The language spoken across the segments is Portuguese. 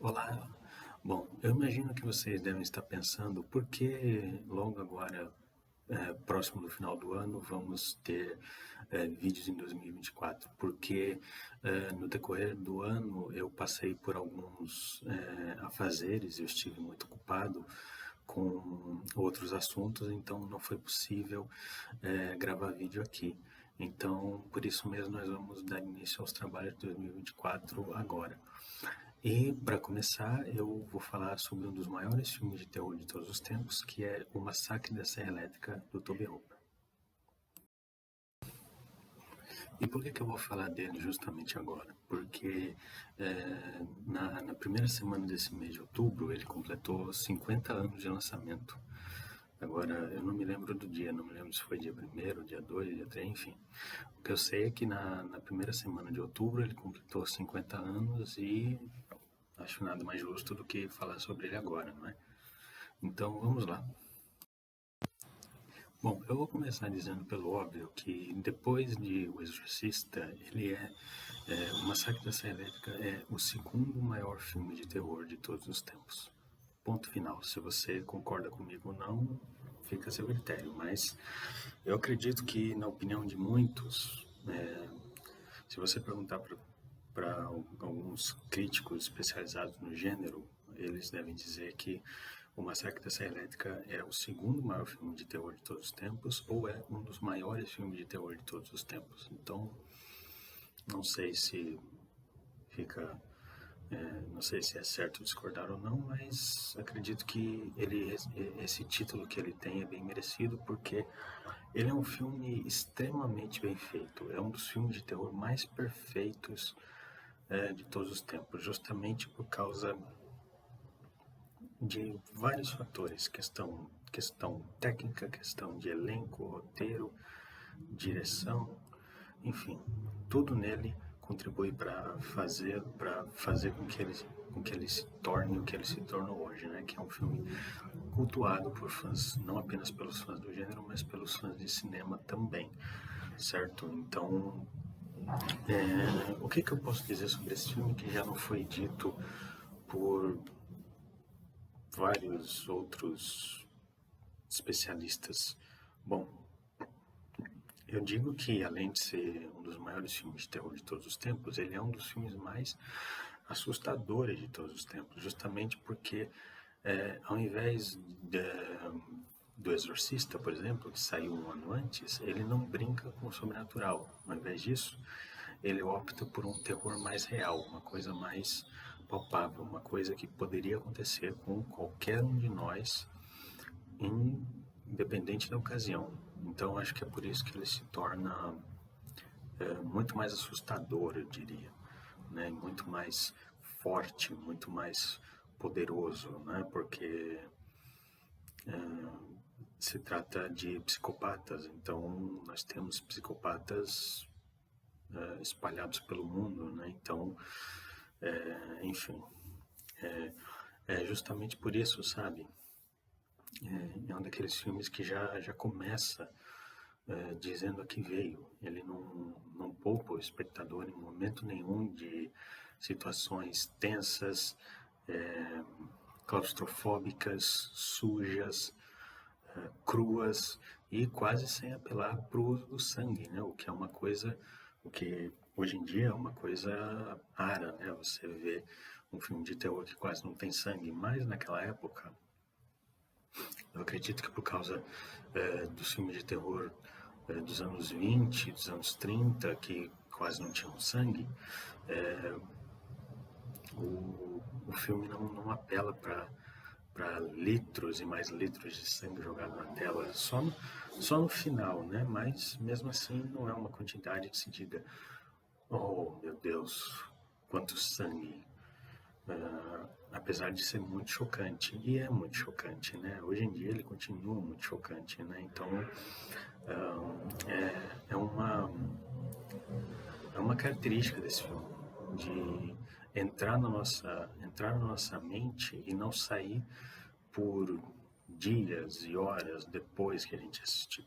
Olá. Bom, eu imagino que vocês devem estar pensando por que logo agora, próximo do final do ano, vamos ter vídeos em 2024. Porque no decorrer do ano eu passei por alguns afazeres, eu estive muito ocupado com outros assuntos, então não foi possível gravar vídeo aqui. Então, por isso mesmo, nós vamos dar início aos trabalhos de 2024 agora. E, para começar, eu vou falar sobre um dos maiores filmes de terror de todos os tempos, que é O Massacre da Serra Elétrica, do Tobe Hooper. E por que eu vou falar dele justamente agora? Porque na primeira semana desse mês de outubro, ele completou 50 anos de lançamento. Agora, eu não me lembro do dia, não me lembro se foi dia 1º, dia 2, dia 3, enfim. O que eu sei é que na primeira semana de outubro ele completou 50 anos e acho nada mais justo do que falar sobre ele agora, não é? Então, vamos lá. Bom, eu vou começar dizendo pelo óbvio que depois de O Exorcista, o Massacre da Serra Elétrica é o segundo maior filme de terror de todos os tempos. Ponto final. Se você concorda comigo ou não, fica a seu critério. Mas eu acredito que, na opinião de muitos, se você perguntar para alguns críticos especializados no gênero, eles devem dizer que O Massacre da Serra Elétrica é o segundo maior filme de terror de todos os tempos, ou é um dos maiores filmes de terror de todos os tempos. Então, não sei se fica, não sei se é certo discordar ou não, mas acredito que esse título que ele tem é bem merecido, porque ele é um filme extremamente bem feito. É um dos filmes de terror mais perfeitos de todos os tempos, justamente por causa de vários fatores, questão técnica, questão de elenco, roteiro, direção, enfim, tudo nele contribui para fazer com que ele se torne o que ele se tornou hoje, né? Que é um filme cultuado por fãs, não apenas pelos fãs do gênero, mas pelos fãs de cinema também, certo? Então, o que eu posso dizer sobre esse filme que já não foi dito por vários outros especialistas? Bom, eu digo que, além de ser um dos maiores filmes de terror de todos os tempos, ele é um dos filmes mais assustadores de todos os tempos, justamente porque, ao invés do Exorcista, por exemplo, que saiu um ano antes, ele não brinca com o sobrenatural. Ao invés disso, ele opta por um terror mais real, uma coisa mais palpável, uma coisa que poderia acontecer com qualquer um de nós, independente da ocasião. Então, acho que é por isso que ele se torna muito mais assustador, eu diria, né? Muito mais forte, muito mais poderoso, né? Porque se trata de psicopatas, então nós temos psicopatas espalhados pelo mundo, né? Então, enfim, é justamente por isso, sabe? É um daqueles filmes que já começa dizendo a que veio. Ele não poupa o espectador em momento nenhum de situações tensas, claustrofóbicas, sujas, cruas e quase sem apelar para o uso do sangue, né? O que hoje em dia é uma coisa rara, né? Você vê um filme de terror que quase não tem sangue, mas naquela época, eu acredito que por causa dos filmes de terror dos anos 20, dos anos 30, que quase não tinham sangue, o filme não apela para litros e mais litros de sangue jogado na tela, só no final, né? Mas mesmo assim não é uma quantidade que se diga, oh meu Deus, quanto sangue. Apesar de ser muito chocante, e é muito chocante, né? Hoje em dia ele continua muito chocante, né? Então é uma característica desse filme, de entrar na nossa mente e não sair por dias e horas depois que a gente assistiu.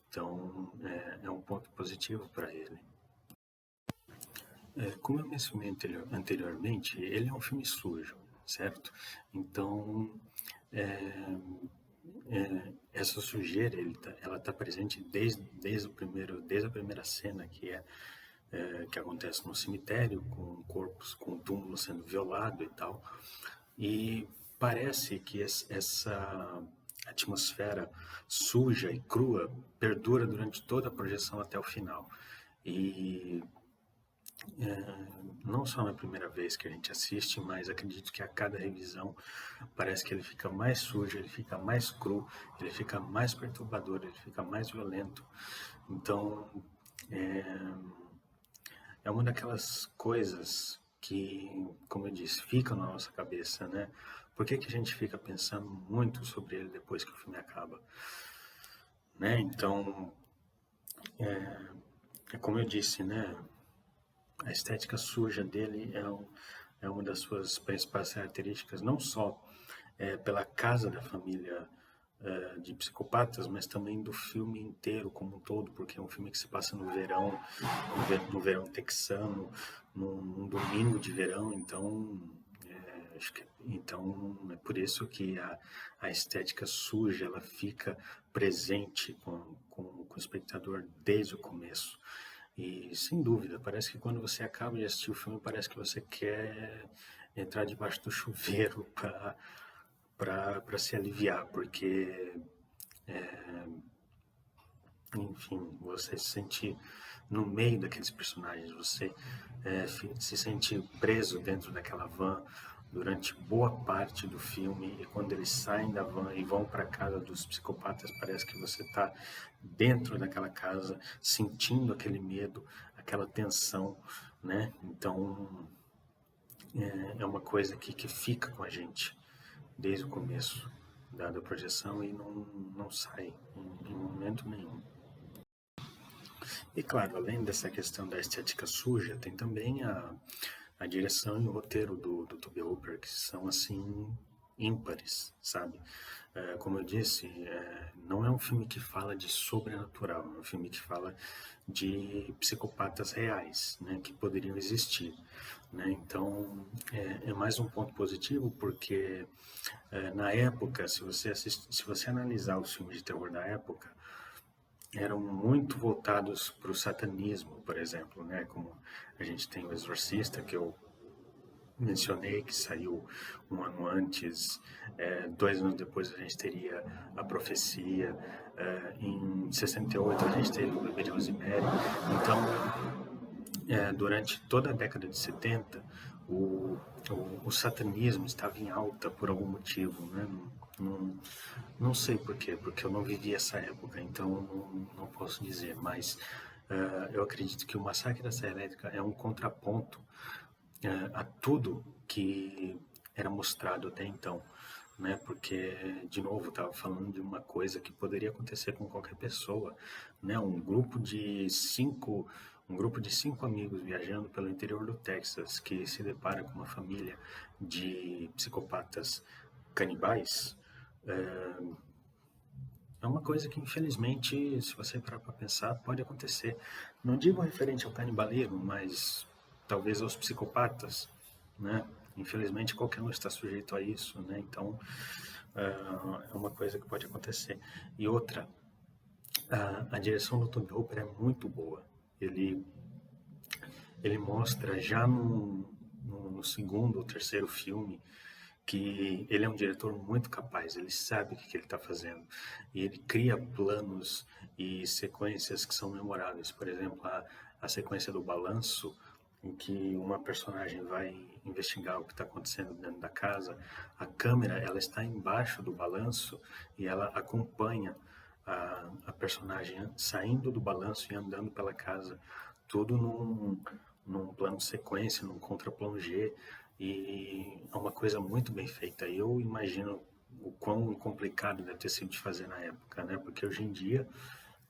Então, é um ponto positivo para ele. Como eu mencionei anteriormente, ele é um filme sujo. certo? Então, essa sujeira, ela está presente desde a primeira cena, que acontece no cemitério, com corpos, com o túmulo sendo violado e tal. E parece que essa atmosfera suja e crua perdura durante toda a projeção até o final. E não só na primeira vez que a gente assiste, mas acredito que a cada revisão parece que ele fica mais sujo, ele fica mais cru, ele fica mais perturbador, ele fica mais violento. Então, é uma daquelas coisas que, como eu disse, ficam na nossa cabeça, né? Por que que a gente fica pensando muito sobre ele depois que o filme acaba? Né? Então, é como eu disse, né? A estética suja dele é uma das suas principais características, não só pela casa da família de psicopatas, mas também do filme inteiro como um todo, porque é um filme que se passa no verão, no verão texano, num domingo de verão, então então é por isso que a estética suja ela fica presente com o espectador desde o começo. E sem dúvida, parece que quando você acaba de assistir o filme, parece que você quer entrar debaixo do chuveiro para se aliviar, porque, enfim, você se sente no meio daqueles personagens, você se sente preso dentro daquela van durante boa parte do filme, e quando eles saem da van e vão para a casa dos psicopatas, parece que você está dentro daquela casa, sentindo aquele medo, aquela tensão, né? Então, é uma coisa que fica com a gente desde o começo da projeção e não sai em momento nenhum. E claro, além dessa questão da estética suja, tem também a direção e o roteiro do Tobe Hooper, que são assim ímpares, sabe? Como eu disse, não é um filme que fala de sobrenatural, é um filme que fala de psicopatas reais, né, que poderiam existir, né? Então é mais um ponto positivo porque na época, se você analisar os filmes de terror da época, eram muito voltados para o satanismo, por exemplo, né? Como a gente tem o Exorcista, que eu mencionei, que saiu um ano antes, 2 anos depois a gente teria a Profecia, em 68 a gente teve o Bebê de Rosemary. Então, durante toda a década de 70, o satanismo estava em alta por algum motivo, né? Não, não sei por quê, porque eu não vivi essa época, então não posso dizer, mas eu acredito que o Massacre da Serra Elétrica é um contraponto a tudo que era mostrado até então, né? Porque, de novo, estava falando de uma coisa que poderia acontecer com qualquer pessoa, né? Um grupo de cinco amigos viajando pelo interior do Texas que se depara com uma família de psicopatas canibais. É uma coisa que, infelizmente, se você parar para pensar, pode acontecer. Não digo referente ao canibalismo, mas talvez aos psicopatas, né? Infelizmente, qualquer um está sujeito a isso, né? Então, é uma coisa que pode acontecer. E outra, a direção do Tobe Hooper é muito boa. Ele mostra já no segundo ou terceiro filme que ele é um diretor muito capaz, ele sabe o que ele está fazendo e ele cria planos e sequências que são memoráveis. Por exemplo, a sequência do balanço, em que uma personagem vai investigar o que está acontecendo dentro da casa, a câmera ela está embaixo do balanço e ela acompanha a personagem saindo do balanço e andando pela casa, tudo num plano sequência, num contra-plongé, e é uma coisa muito bem feita. Eu imagino o quão complicado deve ter sido de fazer na época, né? Porque hoje em dia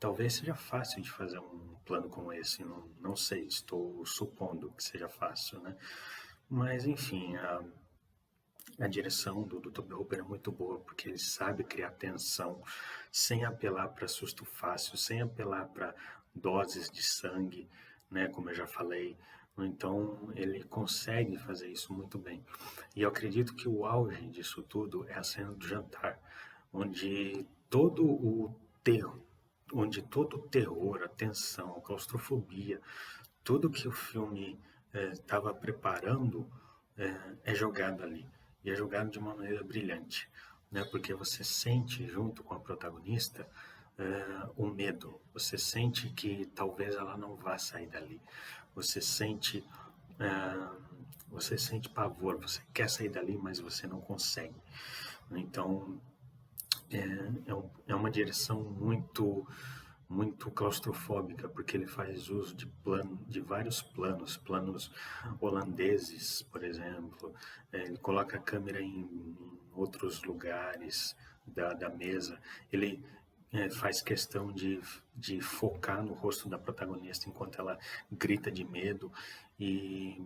talvez seja fácil de fazer um plano como esse, não sei, estou supondo que seja fácil, né? Mas enfim, a direção do Tobe Hooper é muito boa, porque ele sabe criar tensão sem apelar para susto fácil, sem apelar para doses de sangue, né? Como eu já falei, Então, ele consegue fazer isso muito bem. E eu acredito que o auge disso tudo é a cena do jantar, onde todo o terror, onde todo o terror, a tensão, a claustrofobia, tudo que o filme estava preparando é jogado ali. E é jogado de uma maneira brilhante, né? Porque você sente, junto com a protagonista, o medo. Você sente que talvez ela não vá sair dali. Você sente, eh, você sente pavor. Você quer sair dali, mas você não consegue. Então, é uma direção muito claustrofóbica, porque ele faz uso de vários planos holandeses, por exemplo. Ele coloca a câmera em outros lugares da mesa. Ele faz questão de focar no rosto da protagonista enquanto ela grita de medo. E,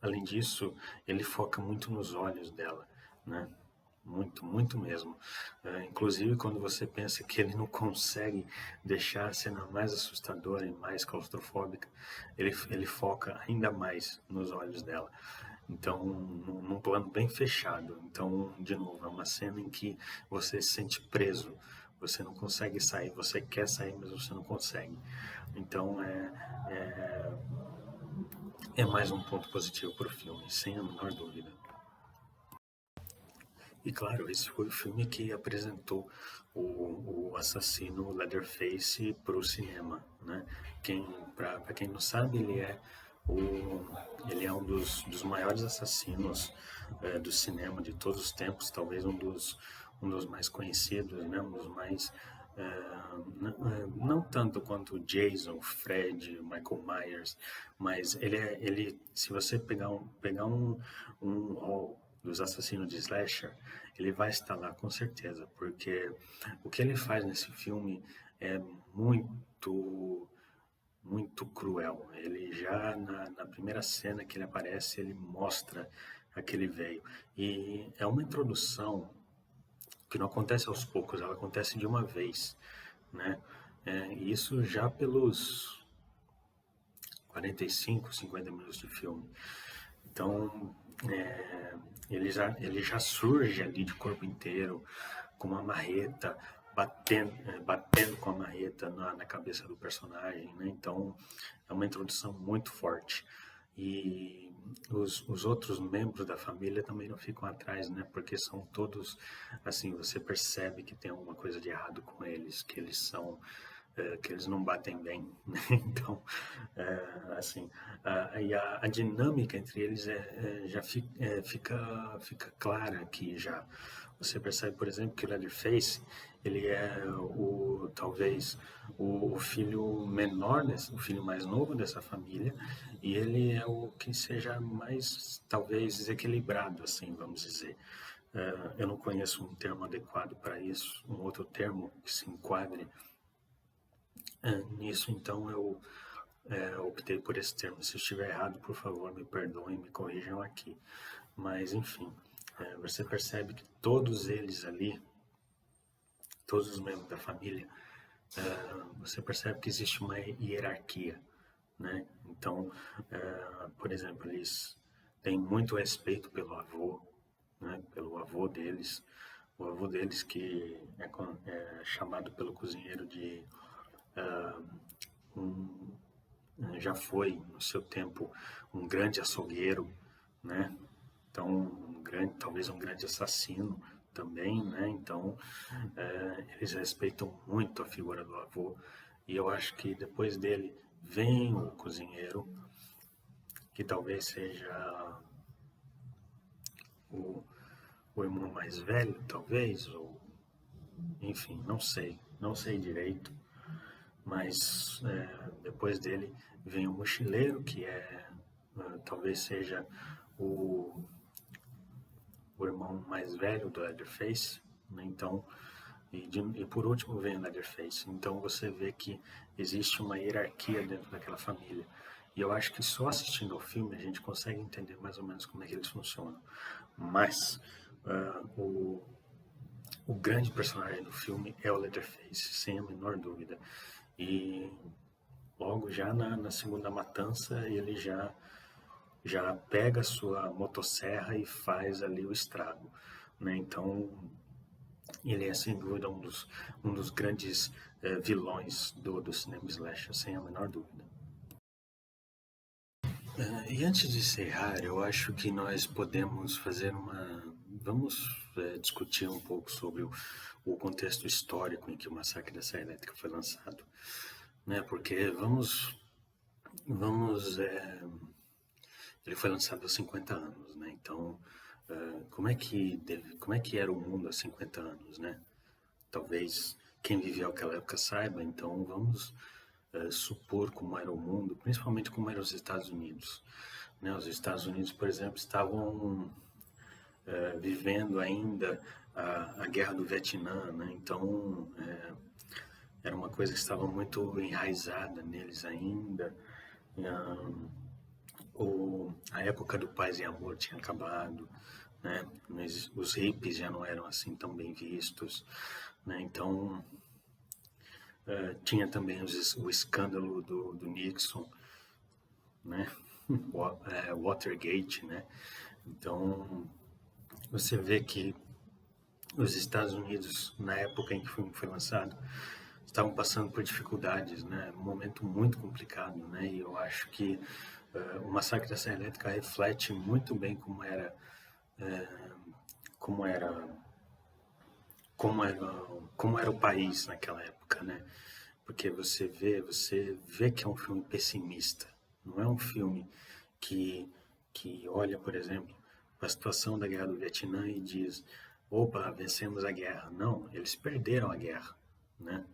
além disso, ele foca muito nos olhos dela, né? Muito mesmo. Inclusive, quando você pensa que ele não consegue deixar a cena mais assustadora e mais claustrofóbica, ele foca ainda mais nos olhos dela. Então, num plano bem fechado. Então, de novo, é uma cena em que você se sente preso. Você não consegue sair, você quer sair, mas você não consegue. Então, é mais um ponto positivo para o filme, sem a menor dúvida. E claro, esse foi o filme que apresentou o assassino Leatherface para o cinema, né? Para quem não sabe, ele é um dos maiores assassinos do cinema de todos os tempos, talvez um dos mais conhecidos, né? Um dos mais não tanto quanto Jason, Fred, Michael Myers, mas se você pegar um hall dos assassinos de slasher, ele vai estar lá com certeza, porque o que ele faz nesse filme é muito cruel. Ele já na primeira cena que ele aparece, ele mostra aquele velho. E é uma introdução que não acontece aos poucos, ela acontece de uma vez, né? Isso já pelos 45, 50 minutos de filme. Então, ele já surge ali de corpo inteiro, com uma marreta, batendo com a marreta na cabeça do personagem, né? Então, é uma introdução muito forte. E os outros membros da família também não ficam atrás, né? Porque são todos, assim, você percebe que tem alguma coisa de errado com eles, que eles não batem bem, né? Então, assim, a dinâmica entre eles já fica clara aqui já. Você percebe, por exemplo, que o Leatherface, ele é talvez o filho menor, o filho mais novo dessa família, e ele é o que seja mais, talvez, desequilibrado, assim, vamos dizer. Eu não conheço um termo adequado para isso, um outro termo que se enquadre nisso, então eu optei por esse termo. Se estiver errado, por favor, me perdoem, me corrijam aqui. Mas, enfim, você percebe que todos eles ali, todos os membros da família, você percebe que existe uma hierarquia, né? Então, por exemplo, eles têm muito respeito pelo avô, né? Pelo avô deles, o avô deles que é chamado pelo cozinheiro de já foi no seu tempo um grande açougueiro, né? Então, talvez um grande assassino também, né? Então, eles respeitam muito a figura do avô. E eu acho que depois dele vem o cozinheiro, que talvez seja o, o irmão mais velho, talvez, ou enfim, não sei direito. Mas depois dele vem o mochileiro, que talvez seja o, o irmão mais velho do Leatherface, né? Então, e por último vem o Leatherface. Então você vê que existe uma hierarquia dentro daquela família. E eu acho que só assistindo ao filme a gente consegue entender mais ou menos como é que eles funcionam. Mas o grande personagem do filme é o Leatherface, sem a menor dúvida. E logo já na segunda matança, ele já pega a sua motosserra e faz ali o estrago, né? Então, ele é sem dúvida um dos grandes vilões do cinema slasher, sem a menor dúvida. E antes de encerrar, eu acho que nós podemos fazer uma. Vamos discutir um pouco sobre o contexto histórico em que o Massacre da Serra Elétrica foi lançado, né? Porque vamos, ele foi lançado há 50 anos, né? Então, como é que era o mundo há 50 anos, né? Talvez quem viveu aquela época saiba, então vamos supor como era o mundo, principalmente como eram os Estados Unidos, né? Os Estados Unidos, por exemplo, estavam vivendo ainda a Guerra do Vietnã, né? Então, era uma coisa que estava muito enraizada neles ainda. A época do paz e amor tinha acabado, né? Mas os hippies já não eram assim tão bem vistos, né? Então, tinha também o escândalo do Nixon, né? Watergate, né? Então, você vê que os Estados Unidos, na época em que o filme foi lançado, estavam passando por dificuldades, né? Um momento muito complicado, né? E eu acho que o Massacre da Serra Elétrica reflete muito bem como era, como era, como era o país naquela época, né? Porque você vê que é um filme pessimista. Não é um filme que olha, por exemplo, para a situação da Guerra do Vietnã e diz: opa, vencemos a guerra. Não, eles perderam a guerra, né?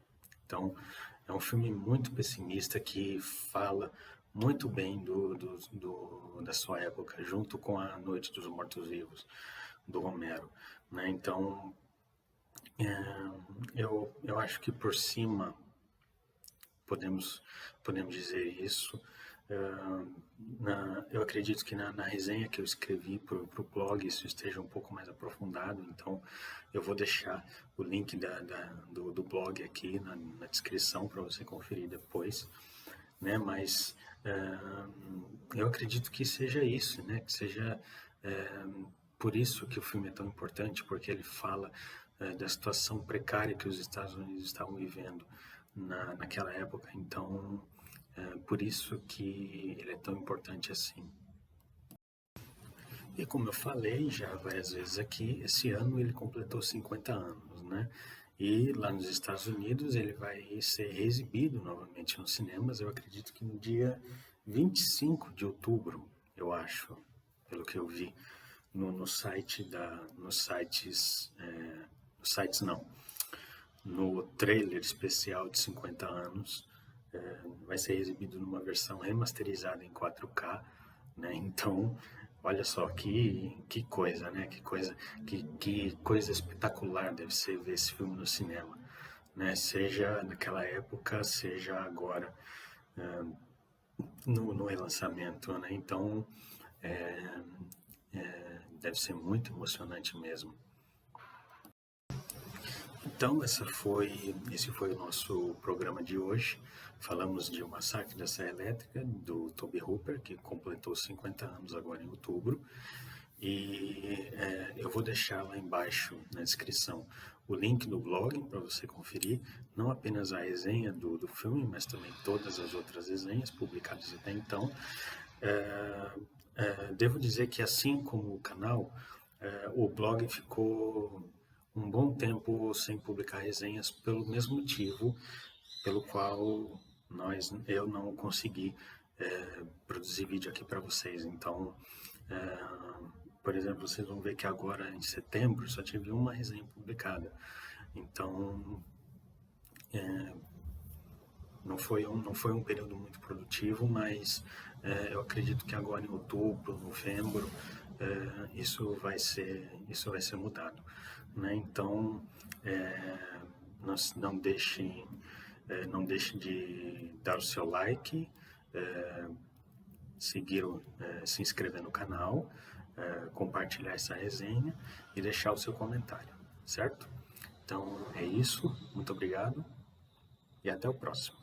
Então, é um filme muito pessimista que fala muito bem da sua época, junto com A Noite dos Mortos-Vivos, do Romero, né? Então, eu acho que por cima podemos, podemos dizer isso. Eu acredito que na resenha que eu escrevi para o blog isso esteja um pouco mais aprofundado, então eu vou deixar o link do blog aqui na descrição para você conferir depois, né? Mas eu acredito que seja isso, né? Que seja por isso que o filme é tão importante, porque ele fala da situação precária que os Estados Unidos estavam vivendo naquela época. Então, por isso que ele é tão importante assim. E como eu falei já várias vezes aqui, esse ano ele completou 50 anos, né? E lá nos Estados Unidos ele vai ser reexibido novamente nos cinemas, eu acredito que no dia 25 de outubro, eu acho, pelo que eu vi no site nos sites não, no trailer especial de 50 anos, vai ser exibido numa versão remasterizada em 4K, né? Então, olha só que coisa, né? Que coisa espetacular deve ser ver esse filme no cinema, né? Seja naquela época, seja agora no relançamento, né? Então, deve ser muito emocionante mesmo. Então, esse foi o nosso programa de hoje. Falamos de O Massacre da Serra Elétrica, do Tobe Hooper, que completou 50 anos agora em outubro. E eu vou deixar lá embaixo na descrição o link do blog para você conferir, não apenas a resenha do filme, mas também todas as outras resenhas publicadas até então. Devo dizer que, assim como o canal, o blog ficou um bom tempo sem publicar resenhas pelo mesmo motivo pelo qual eu não consegui produzir vídeo aqui para vocês. Então, por exemplo, vocês vão ver que agora em setembro só tive uma resenha publicada. Então, não foi um período muito produtivo, mas eu acredito que agora em outubro, novembro, isso vai ser mudado, né? Então, não deixem de dar o seu like, se inscrever no canal, compartilhar essa resenha e deixar o seu comentário, certo? Então é isso, muito obrigado e até o próximo.